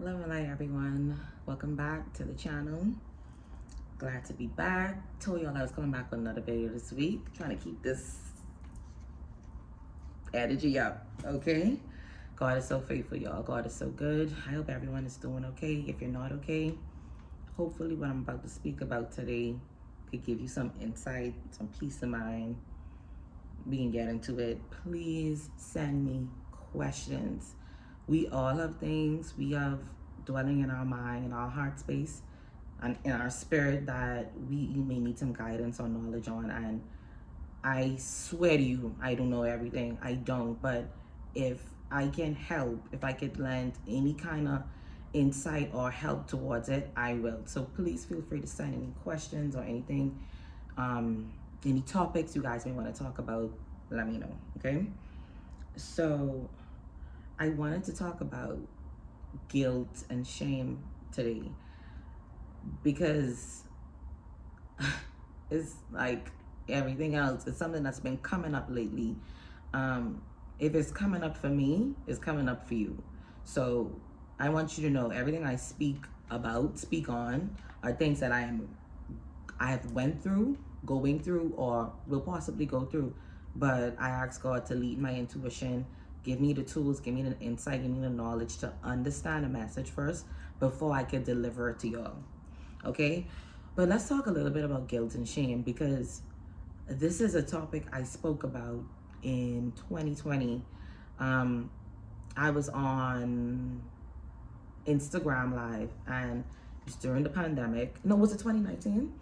Love and light, everyone. Welcome back to the channel. Glad to be back. Told y'all I was coming back with another video this week. Trying to keep this energy up, okay? God is so faithful, y'all. God is so good. I hope everyone is doing okay. If you're not okay, hopefully what I'm about to speak about today could give you some insight, some peace of mind. We can get into it. Please send me questions. We all have things we have dwelling in our mind, in our heart space, and in our spirit that we may need some guidance or knowledge on. And I swear to you, I don't know everything. I don't. But if I can help, if I could lend any kind of insight or help towards it, I will. So please feel free to send any questions or anything, any topics you guys may want to talk about. Let me know, okay? So I wanted to talk about guilt and shame today because it's like everything else. It's something that's been coming up lately. If it's coming up for me, it's coming up for you. So I want you to know everything I speak on, are things that I have went through, going through, or will possibly go through. But I ask God to lead my intuition, give me the tools, give me the insight, give me the knowledge to understand a message first before I can deliver it to y'all. Okay? But let's talk a little bit about guilt and shame, because this is a topic I spoke about in 2020. I was on Instagram Live, and it was during the pandemic. No, was it 2019?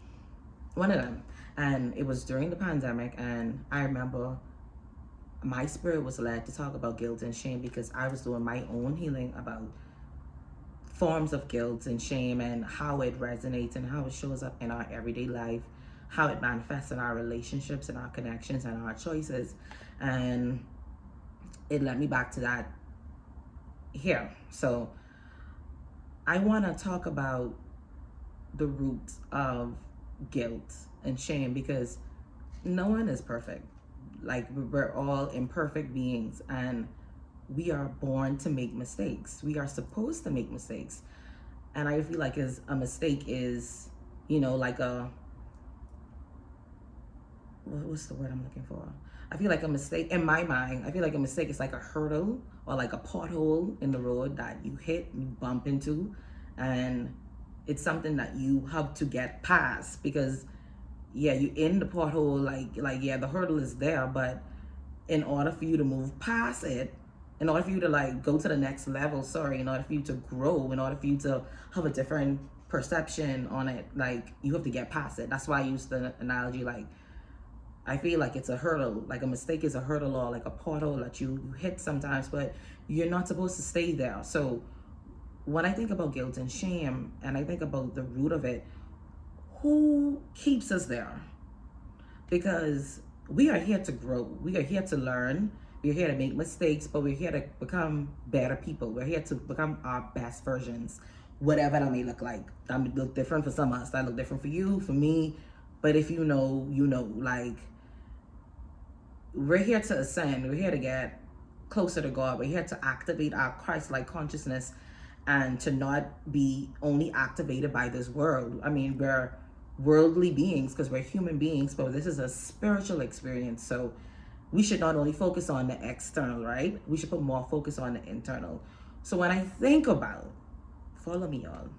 One of them. And it was during the pandemic, and I remember my spirit was led to talk about guilt and shame because I was doing my own healing about forms of guilt and shame and how it resonates and how it shows up in our everyday life, how it manifests in our relationships and our connections and our choices. And it led me back to that here. So I want to talk about the roots of guilt and shame because no one is perfect. Like, we're all imperfect beings, and we are born to make mistakes. We are supposed to make mistakes. And I feel like as a mistake is, like what's the word I'm looking for? I feel like a mistake, in my mind, I feel like a mistake is like a hurdle or like a pothole in the road that you hit, you bump into, and it's something that you have to get past because you in the pothole, the hurdle is there, but in order for you to move past it, in order for you to go to the next level, in order for you to grow, in order for you to have a different perception on it, you have to get past it. That's why I use the analogy, I feel like it's a hurdle, like a mistake is a hurdle or like a pothole that you hit sometimes, but you're not supposed to stay there. So when I think about guilt and shame, and I think about the root of it, who keeps us there? Because we are here to grow. We are here to learn. We're here to make mistakes, but we're here to become better people. We're here to become our best versions, whatever that may look like. That may look different for some of us. That look different for you, for me. But if you know, you know. We're here to ascend. We're here to get closer to God. We're here to activate our Christ-like consciousness and to not be only activated by this world. I mean, we're worldly beings because we're human beings, but this is a spiritual experience. So we should not only focus on the external, right? We should put more focus on the internal. So when I think about, follow me y'all,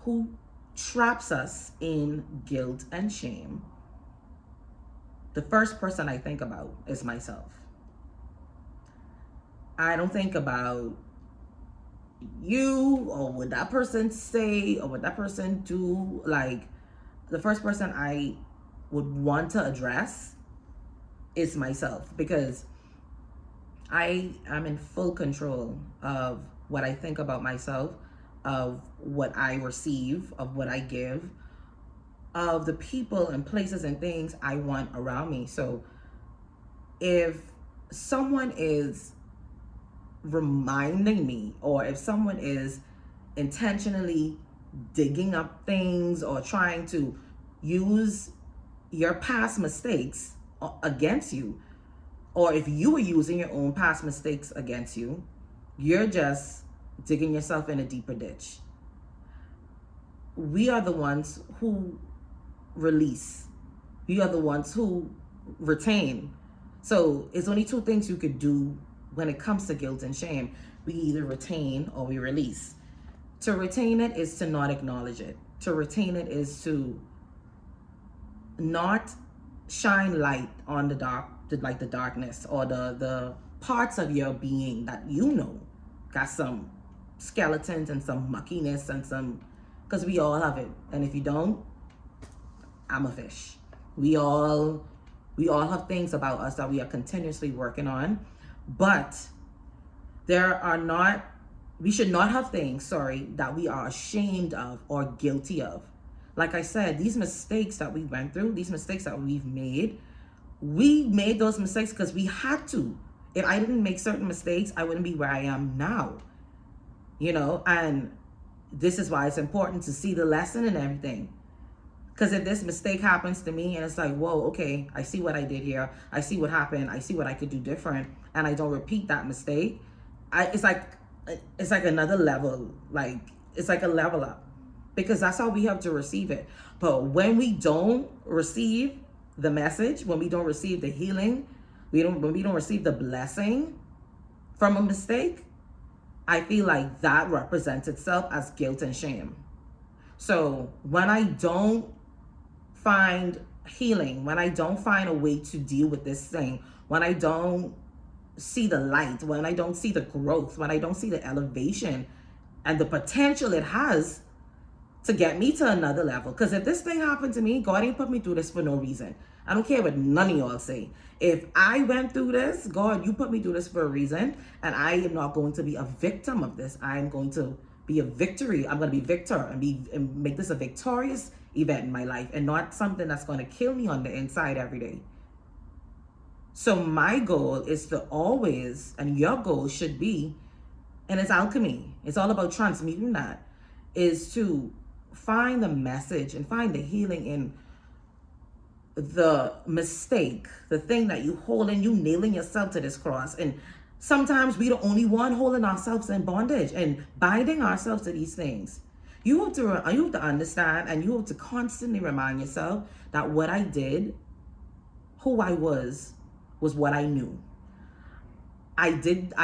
who traps us in guilt and shame, the first person I think about is myself. I don't think about you or what that person say or what that person do. The first person I would want to address is myself, because I am in full control of what I think about myself, of what I receive, of what I give, of the people and places and things I want around me. So if someone is reminding me, or if someone is intentionally digging up things or trying to use your past mistakes against you, or if you were using your own past mistakes against you, you're just digging yourself in a deeper ditch. We are the ones who release. We are the ones who retain. So it's only two things you could do when it comes to guilt and shame. We either retain or we release. To retain it is to not acknowledge it. To retain it is to not shine light on the darkness, or the parts of your being that you know got some skeletons and some muckiness and some, because we all have it. And if you don't, I'm a fish. We all have things about us that we are continuously working on, but we should not have things, that we are ashamed of or guilty of. Like I said, these mistakes that we went through, these mistakes that we made those mistakes because we had to. If I didn't make certain mistakes, I wouldn't be where I am now. And this is why it's important to see the lesson in everything. Because if this mistake happens to me and it's like, whoa, okay, I see what I did here. I see what happened. I see what I could do different. And I don't repeat that mistake. It's like another level. Like, it's like a level up. Because that's how we have to receive it. But when we don't receive the message, when we don't receive the healing, when we don't receive the blessing from a mistake, I feel like that represents itself as guilt and shame. So when I don't find healing, when I don't find a way to deal with this thing, when I don't see the light, when I don't see the growth, when I don't see the elevation and the potential it has to get me to another level. Because if this thing happened to me, God ain't put me through this for no reason. I don't care what none of y'all say. If I went through this, God, you put me through this for a reason, and I am not going to be a victim of this. I am going to be a victory. I'm going to be victor and make this a victorious event in my life, and not something that's going to kill me on the inside every day. So my goal is to always, and your goal should be, and it's alchemy. It's all about transmuting that, is to find the message and find the healing in the mistake, the thing that you hold and you nailing yourself to this cross. And sometimes we the only one holding ourselves in bondage and binding ourselves to these things. You have to understand, and you have to constantly remind yourself that what I did, who I was what I knew. I did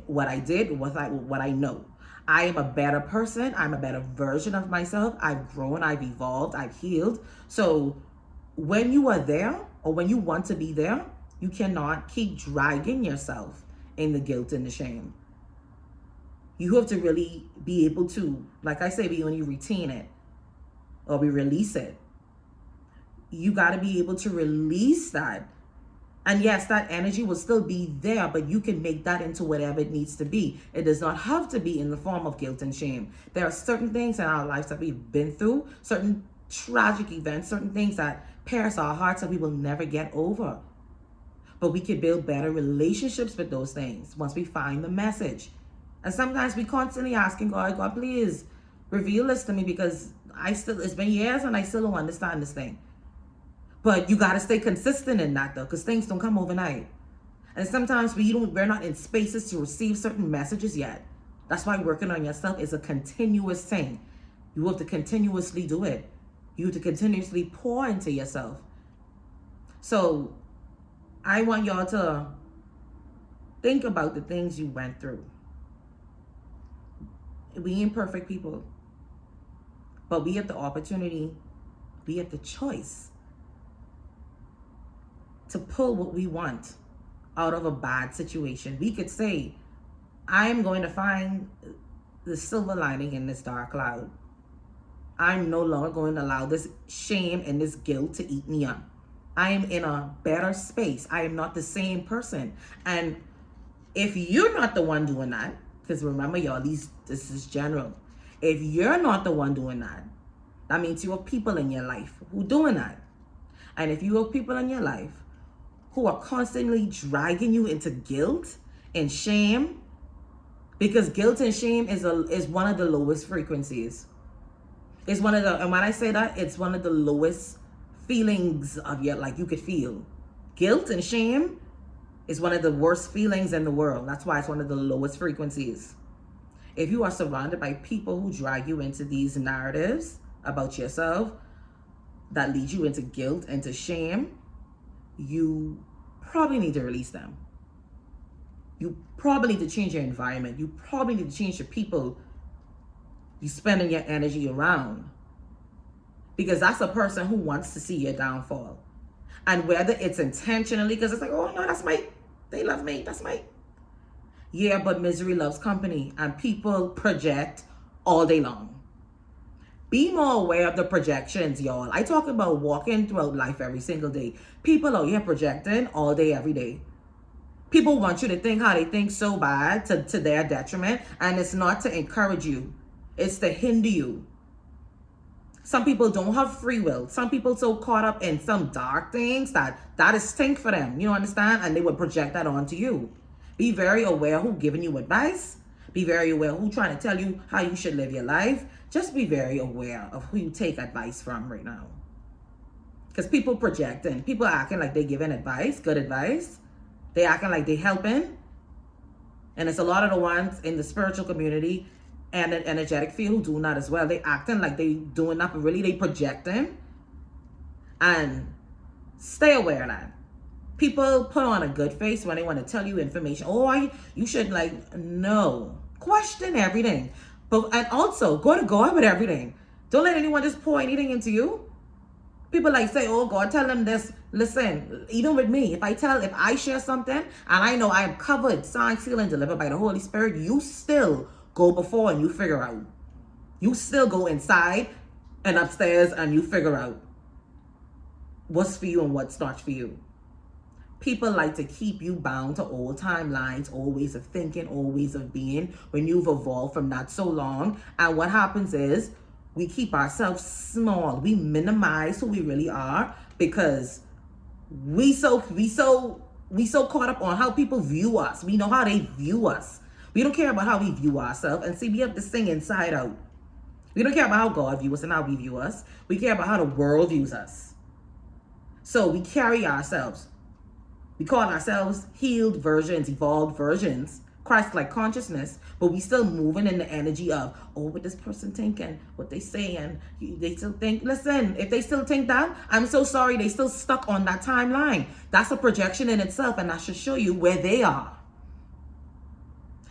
what I did with what I know. I am a better person. I'm a better version of myself. I've grown, I've evolved, I've healed. So when you are there, or when you want to be there, you cannot keep dragging yourself in the guilt and the shame. You have to really be able to, like I say, we only retain it or we release it. You got to be able to release that. And yes, that energy will still be there, but you can make that into whatever it needs to be. It does not have to be in the form of guilt and shame. There are certain things in our lives that we've been through, certain tragic events, certain things that pierce our hearts that we will never get over. But we can build better relationships with those things once we find the message. And sometimes we constantly asking God, please reveal this to me, because it's been years and I still don't understand this thing. But you got to stay consistent in that, though, because things don't come overnight. And sometimes we're not in spaces to receive certain messages yet. That's why working on yourself is a continuous thing. You have to continuously do it. You have to continuously pour into yourself. So I want y'all to think about the things you went through. We ain't perfect people, but we have the opportunity, we have the choice to pull what we want out of a bad situation. We could say, I'm going to find the silver lining in this dark cloud. I'm no longer going to allow this shame and this guilt to eat me up. I am in a better space. I am not the same person. And if you're not the one doing that, because remember, y'all, this is general. If you're not the one doing that, that means you have people in your life who doing that. And if you have people in your life who are constantly dragging you into guilt and shame, because guilt and shame is one of the lowest frequencies. It's one of the, and when I say that, it's one of the lowest feelings of your, like, you could feel. Guilt and shame is one of the worst feelings in the world. That's why it's one of the lowest frequencies. If you are surrounded by people who drag you into these narratives about yourself that lead you into guilt, into shame, you probably need to release them. You probably need to change your environment. You probably need to change the people you spending your energy around. Because that's a person who wants to see your downfall. And whether it's intentionally, because it's like, oh no, they love me, that's my. Yeah, but misery loves company, and people project all day long. Be more aware of the projections, y'all. I talk about walking throughout life every single day. People out here projecting all day, every day. People want you to think how they think so bad to their detriment, and it's not to encourage you. It's to hinder you. Some people don't have free will. Some people so caught up in some dark things that is stink for them. You understand? And they would project that onto you. Be very aware who giving you advice. Be very aware who trying to tell you how you should live your life. Just be very aware of who you take advice from right now. Because people projecting. People acting like they giving advice, good advice. They acting like they helping. And it's a lot of the ones in the spiritual community and an energetic field who doing that as well. They acting like they doing that, but really they projecting. And stay aware of that. People put on a good face when they want to tell you information. Oh, you should no. Question everything. And also go to God with everything. Don't let anyone just pour anything into you. People say, oh, God, tell them this. Listen, even with me, if I share something and I know I am covered, signed, sealed, and delivered by the Holy Spirit, you still go before and you figure out. You still go inside and upstairs and you figure out what's for you and what's not for you. People like to keep you bound to old timelines, old ways of thinking, old ways of being, when you've evolved from that so long. And what happens is we keep ourselves small. We minimize who we really are because we so caught up on how people view us. We know how they view us. We don't care about how we view ourselves. And see, we have this thing inside out. We don't care about how God views us and how we view us. We care about how the world views us. So we carry ourselves. We call ourselves healed versions, evolved versions, Christ-like consciousness, but we still moving in the energy of, oh, what this person thinking, what they saying, they still think. Listen, if they still think that, I'm so sorry, they still stuck on that timeline. That's a projection in itself, and that should show you where they are.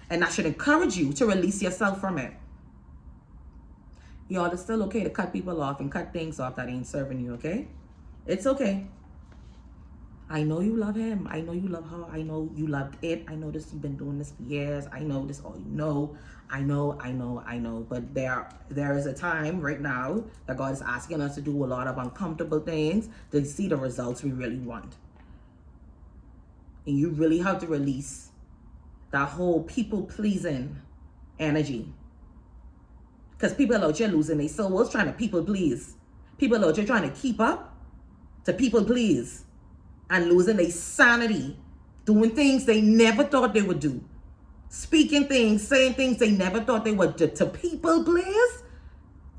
And that should encourage you to release yourself from it. Y'all, it's still okay to cut people off and cut things off that ain't serving you, okay? It's okay. I know you love him. I know you love her. I know you loved it. I know this. You've been doing this for years. I know this all you know. I know. But there is a time right now that God is asking us to do a lot of uncomfortable things to see the results we really want. And you really have to release that whole people-pleasing energy. Because people out here losing their souls trying to people please. People out here trying to keep up to people please. And losing their sanity, doing things they never thought they would do, speaking things, saying things they never thought they would do to people please.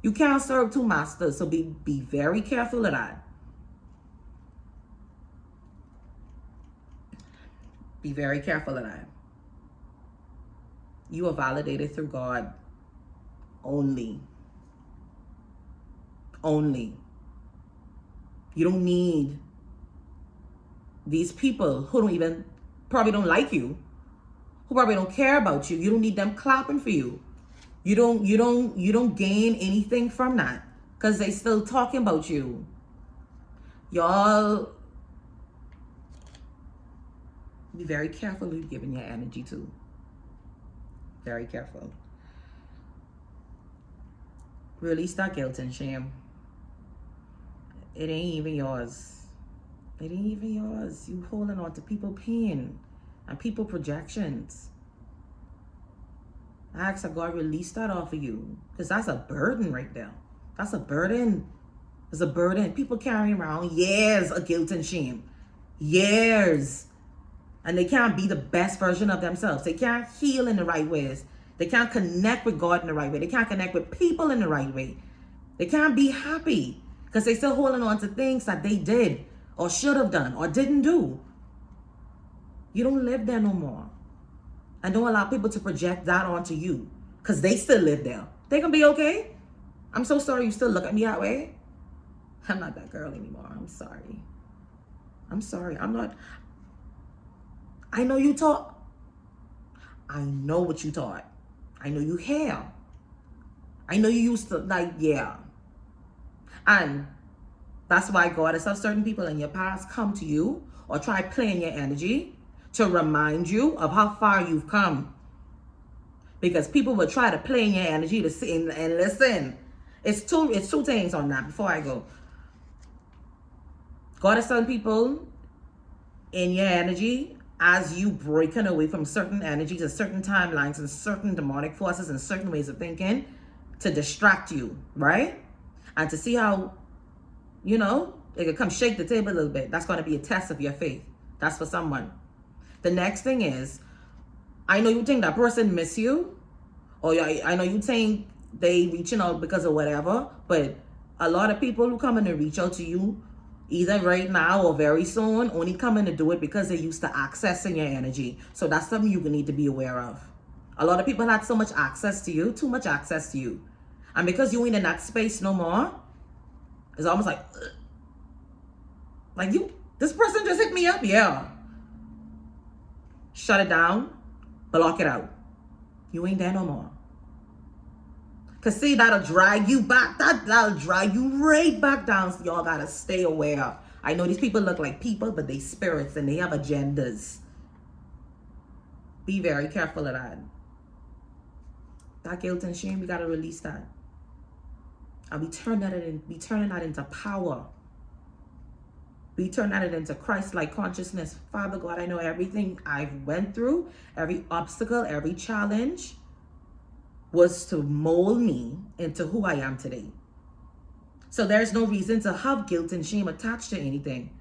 You can't serve two masters, so be very careful of that. Be very careful of that. You are validated through God only. Only. You don't need these people who probably don't like you, who probably don't care about you. You don't need them clapping for you. You don't gain anything from that because they still talking about you. Y'all be very careful who you're giving your energy to. Very careful. Release that guilt and shame. It ain't even yours. It ain't even yours. You holding on to people pain and people projections. I ask that God release that off of you. Because that's a burden right there. That's a burden. It's a burden. People carrying around years of guilt and shame. Years. And they can't be the best version of themselves. They can't heal in the right ways. They can't connect with God in the right way. They can't connect with people in the right way. They can't be happy. Because they're still holding on to things that they did or should have done or didn't do. You don't live there no more. And don't allow people to project that onto you. because they still live there. They gonna be okay. I'm so sorry you still look at me that way. I'm not that girl anymore. I'm sorry. I'm sorry. I'm not. I know you taught. I know what you taught. I know you have. I know you used to, like, yeah. And that's why God has had certain people in your past come to you or try playing your energy to remind you of how far you've come. Because people will try to play in your energy to see and listen. It's two things on that before I go. God has certain people in your energy as you breaking away from certain energies and certain timelines and certain demonic forces and certain ways of thinking to distract you, right? And to see how, you know, they could come shake the table a little bit. That's going to be a test of your faith. That's for someone. The next thing is, I know you think that person miss you, or I know you think they reaching out because of whatever, but a lot of people who come in to reach out to you, either right now or very soon, only coming to do it because they're used to accessing your energy. So that's something you need to be aware of. A lot of people had so much access to you, too much access to you. And because you ain't in that space no more, it's almost like you, this person just hit me up, yeah. Shut it down, block it out. You ain't there no more. Cause see, that'll drag you back. That'll drag you right back down. So y'all gotta stay aware. I know these people look like people, but they spirits and they have agendas. Be very careful of that. That guilt and shame, we gotta release that. And we turning that into power. We turn that into Christ-like consciousness. Father God, I know everything I've went through, every obstacle, every challenge was to mold me into who I am today. So there's no reason to have guilt and shame attached to anything.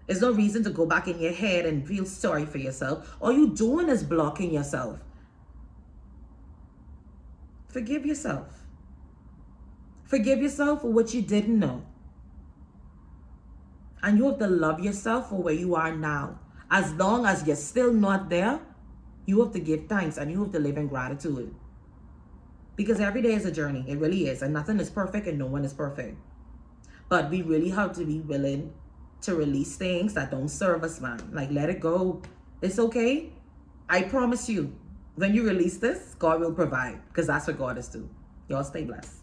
There's no reason to go back in your head and feel sorry for yourself. All you're doing is blocking yourself. Forgive yourself. Forgive yourself for what you didn't know. And you have to love yourself for where you are now. As long as you're still not there, you have to give thanks and you have to live in gratitude. Because every day is a journey. It really is. And nothing is perfect and no one is perfect. But we really have to be willing to release things that don't serve us, man. Like, let it go. It's okay. I promise you, when you release this, God will provide. Because that's what God is do. Y'all stay blessed.